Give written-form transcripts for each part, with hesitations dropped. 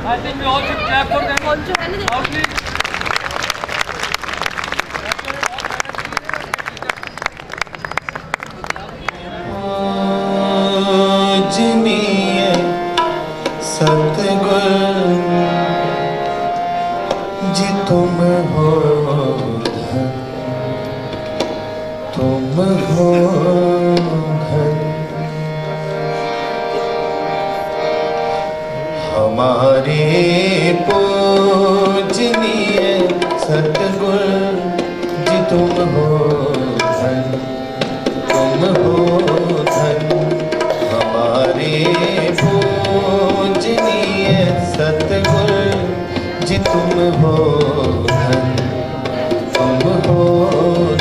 I think we all should clap for them. Loudly. पूजनीय सतगुर जी तुम हो धन, तुम हो धन। हमारे पूजनीय सतगुर जी तुम हो धन, तुम हो धन। हमारे पूजनीय सतगुर जी तुम हो धन, तुम हो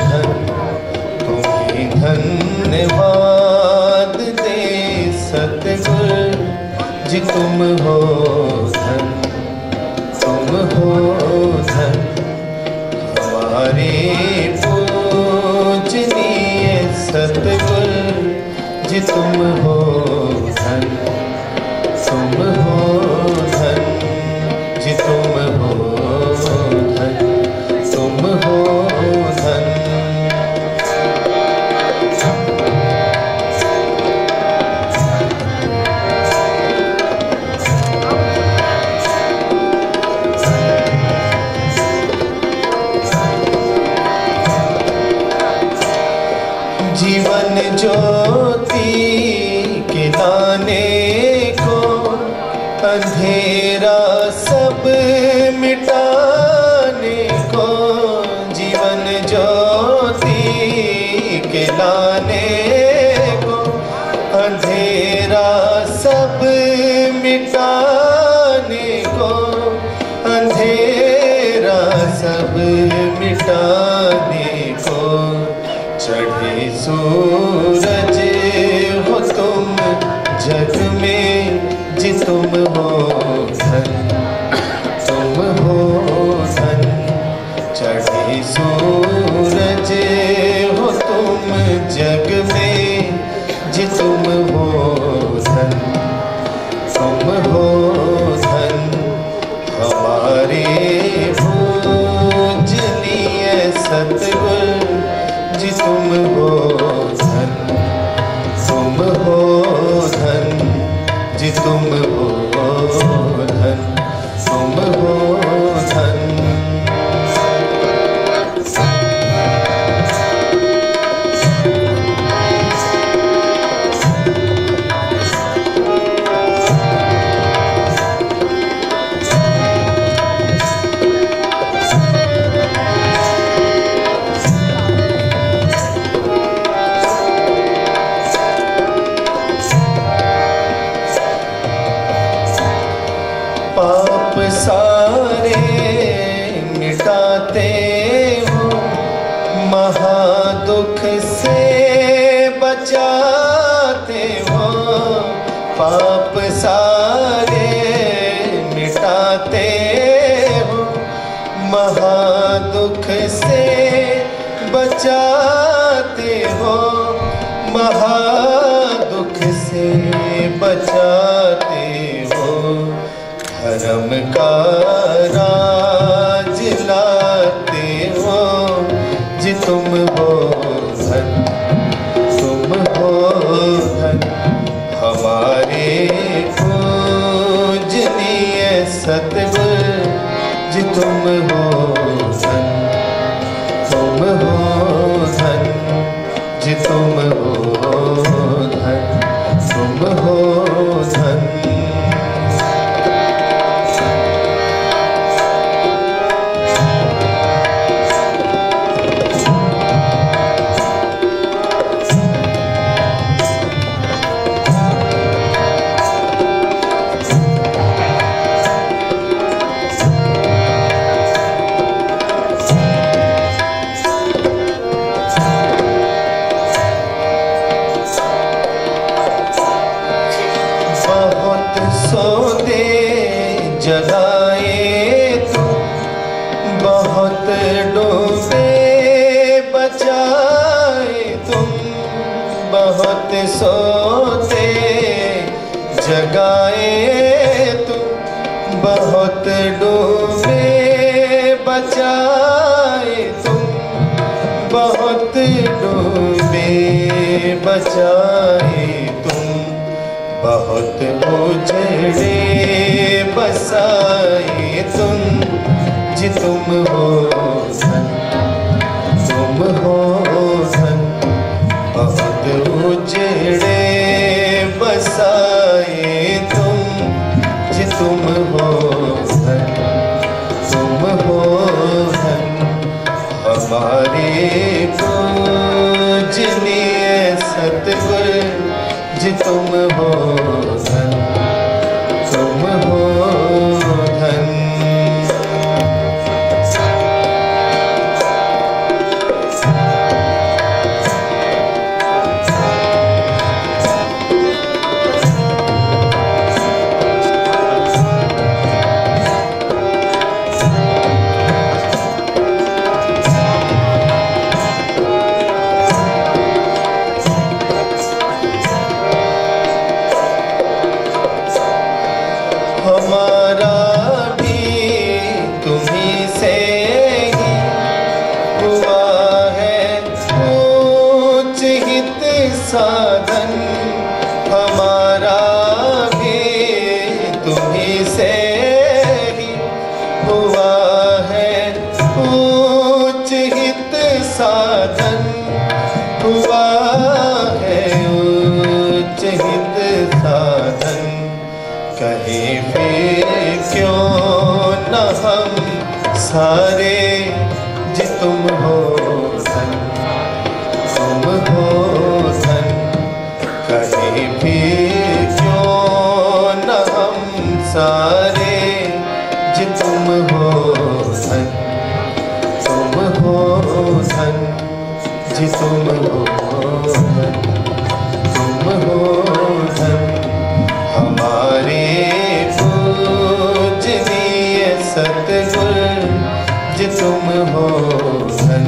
धन। तुम्हें धन्यवाद दे सतगुर जी तुम हो धन, तुम हो धन। हमारे पूजनीय सतगुर जी तुम हो धन, तुम हो धन। जी तुम हो धन, तुम हो धन। जीवन ज्योति के लाने को अंधेरा सब मिटाने को। जीवन ज्योति के लाने को अंधेरा सब मिटाने को। अंधेरा सब मिटाने को। चढ़े सूरज हो तुम जग में जी तुम हो धन, तुम हो धन। चढ़े सूरज हो तुम जग में जी तुम हो धन, तुम हो धन। हमारे पूजनीय सतगुर जी तुम हो धन, तुम हो धन। जी तुम हो धन, तुम हो धन। पाप सारे मिटाते हो, महादुख से बचाते हो। पाप सारे मिटाते हो, महादुख से बचाते हो। महादुख से बचाते हो। धर्म का राज लाते हो जी तुम हो धन, तुम हो धन। हमारे पूजनीय सतगुर जी तुम हो धन, तुम हो धन। जी तुम हो धन, तुम हो धन। जगाए तो बहुत डूबे बचाए तुम। बहुत सोते जगाए तुम बहुत डूबे बचाए तुम, बहुत डूबे बचाए तुम, बहुत उजड़े बसाए तुम, जी तुम हो धन, तुम हो धन, बहुत उजड़े बसाए तुम, जी तुम हो धन, तुम हो धन, हमारे पूजनीय सतगुर, जी तुम हो धन, तुम हो धन। हमारा भी तुम्हीं से ही हुआ है ऊंच हित साधन, हमारा भी तुम्हीं से ही हुआ है ऊंच हित साधन, हुआ है ऊंच हित साधन, कहे फिर क्यों न हम सारे, जी तुम हो धन, तुम हो धन, कहे फिर क्यों न हम सारे, जी तुम हो धन, तुम हो धन, जी तुम हो धन, तुम हो धन, हमारे पूजनीय सतगुर, जी तुम हो धन,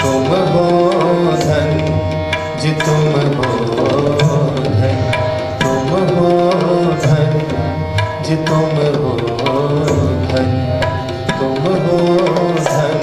तुम हो धन, जी तुम हो धन, तुम हो धन, जी तुम हो धन, तुम हो धन।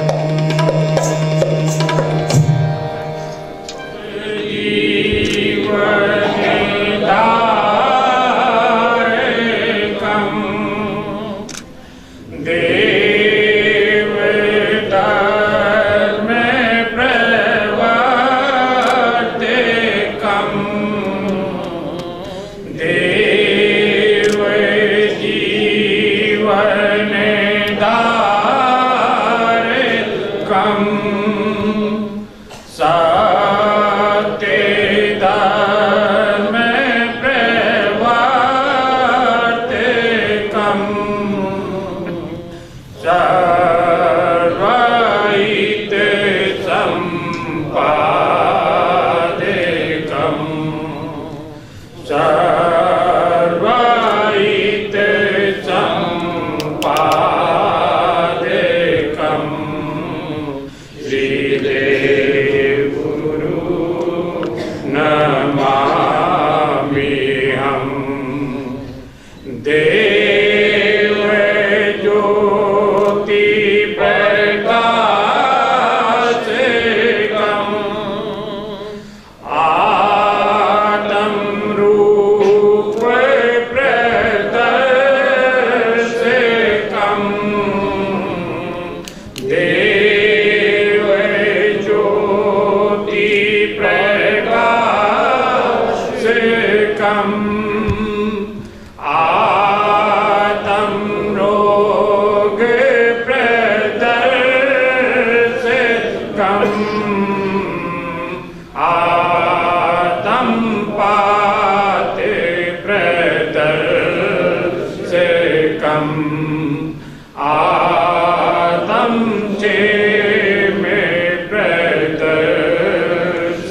आदम चे में प्रदर्श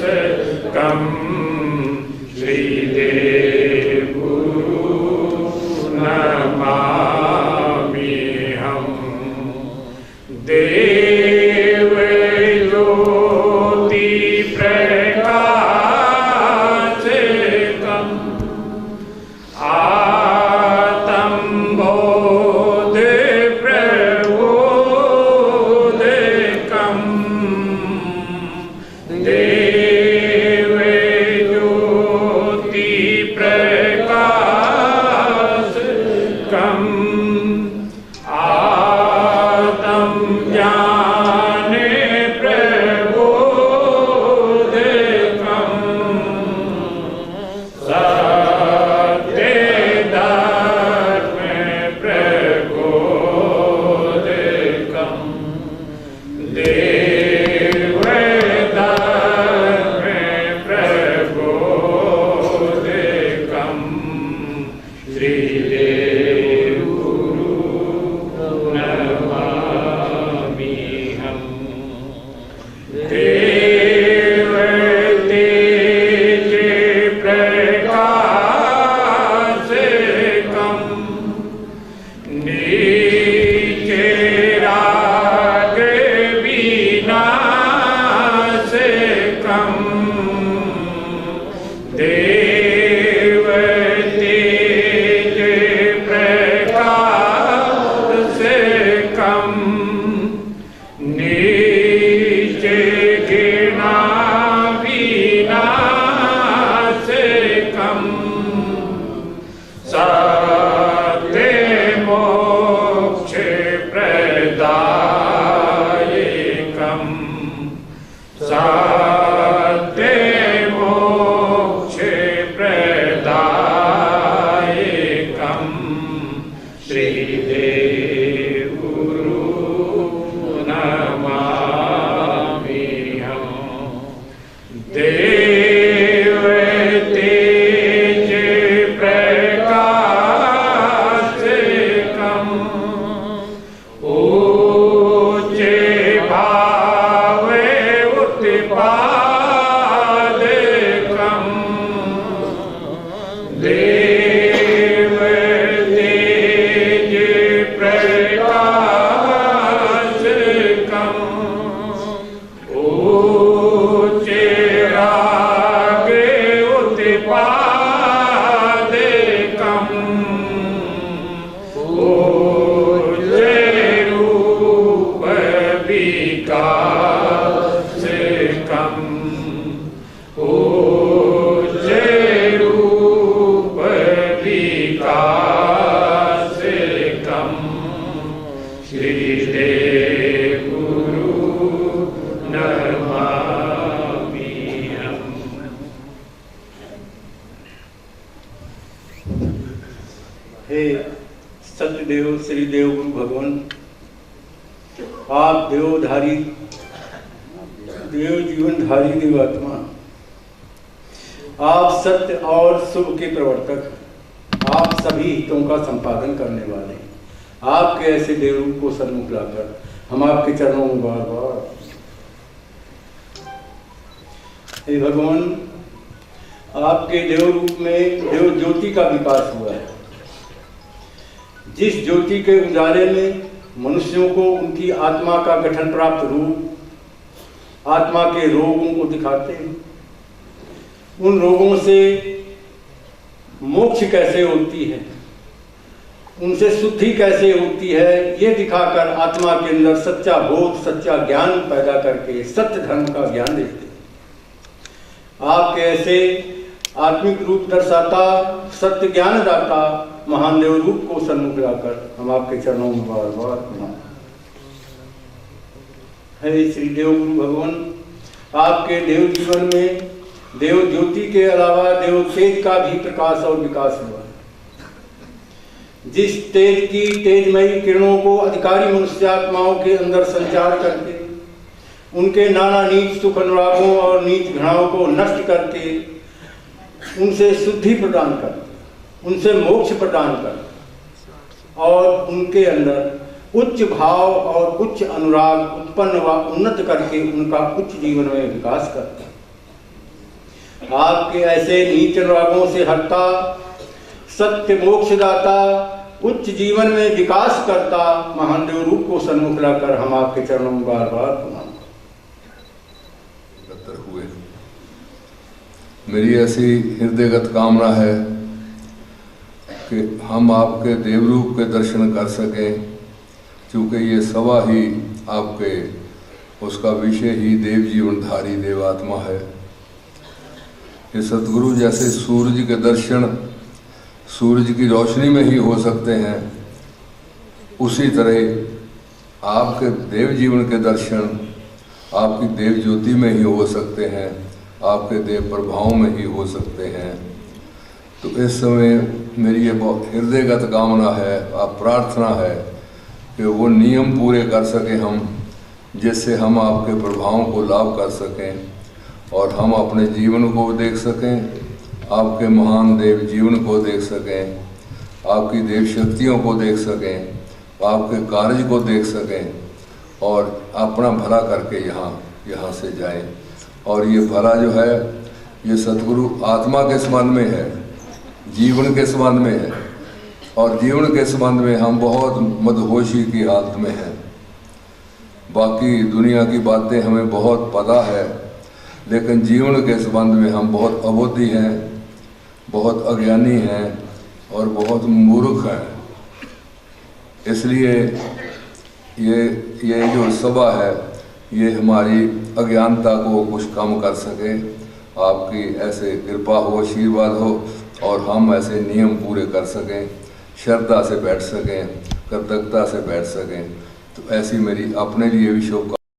कम देव तेज प्रकाश से कम नीच गिना बिना से कम सत्य मोक्ष प्रदायकम सत्य मोक्ष प्रदायकम श्रीदेव गुरु नमाम्यहम् देव तेज प्रकाश कम ऊंच भाव उत्पाद कम देव तेज प्रकाश कम ऊंच राग उत्पाद कम ऊंच रूप विकास कम ऊंच रूप विकास कम श्रीदेव गुरु नमाम्यहम्। हे सत्यदेव श्री देव गुरु भगवान, आप देवधारी देव जीवनधारी देवात्मा, आप सत्य और शुभ के प्रवर्तक, आप सभी हितों का संपादन करने वाले, आपके ऐसे देव रूप को सन्मुख लाकर हम आपके चरणों में बार बार हे भगवान, आपके देव रूप में देव ज्योति का विकास हुआ है। जिस ज्योति के उजाले में मनुष्यों को उनकी आत्मा का गठन प्राप्त रूप, आत्मा के रोगों को दिखाते हैं, उन रोगों से मोक्ष कैसे होती है, उनसे शुद्धि कैसे होती है, ये दिखाकर आत्मा के अंदर सच्चा बोध, सच्चा ज्ञान पैदा करके सत्य धर्म का ज्ञान देते हैं। आपके ऐसे आत्मिक रूप दर्शाता, सत्य ज्ञान दाता महान देव रूप को सन्मुख लाकर हम आपके चरणों में बार बार प्रणाम। हे श्री देव गुरु भगवान, आपके देव जीवन में देव ज्योति के अलावा देव तेज का भी प्रकाश और विकास हुआ है। जिस तेज की तेजमयी किरणों को अधिकारी मनुष्यात्माओं के अंदर संचार करके उनके नाना नीच सुख अनुरागों और नीच घृणाओं को नष्ट करके उनसे शुद्धि प्रदान करते, उनसे मोक्ष प्रदान करते और उनके अंदर उच्च भाव और उच्च अनुराग उत्पन्न व उन्नत करके उनका उच्च जीवन में विकास करते। आपके ऐसे नीच अनुरागों से हटता, सत्य मोक्षदाता, उच्च जीवन में विकास करता महान देव रूप को सन्मुख लाकर हम आपके चरणों में बार बार प्रणाम हुए। मेरी ऐसी हृदयगत कामना है कि हम आपके देव रूप के दर्शन कर सकें, क्योंकि ये सवा ही आपके उसका विषय ही देव जीवनधारी देवात्मा है। ये सतगुरु जैसे सूरज के दर्शन सूरज की रोशनी में ही हो सकते हैं, उसी तरह आपके देव जीवन के दर्शन आपकी देव ज्योति में ही हो सकते हैं, आपके देव प्रभाव में ही हो सकते हैं। तो इस समय मेरी ये बहुत हृदयगत कामना है, आप प्रार्थना है कि वो नियम पूरे कर सकें हम, जिससे हम आपके प्रभावों को लाभ कर सकें और हम अपने जीवन को देख सकें, आपके महान देव जीवन को देख सकें, आपकी देव शक्तियों को देख सकें, आपके कार्य को देख सकें और अपना भला करके यहाँ से जाएं। और ये भला जो है ये सतगुरु आत्मा के संबंध में है, जीवन के संबंध में है, और जीवन के संबंध में हम बहुत मदहोशी की हालत में हैं। बाकी दुनिया की बातें हमें बहुत पता है, लेकिन जीवन के संबंध में हम बहुत अबोधी हैं, बहुत अज्ञानी हैं और बहुत मूर्ख हैं। इसलिए ये जो सभा है ये हमारी अज्ञानता को कुछ कम कर सके। आपकी ऐसे कृपा हो, आशीर्वाद हो और हम ऐसे नियम पूरे कर सकें, श्रद्धा से बैठ सकें, कृतज्ञता से बैठ सकें। तो ऐसी मेरी अपने लिए भी शुभकामनाएं।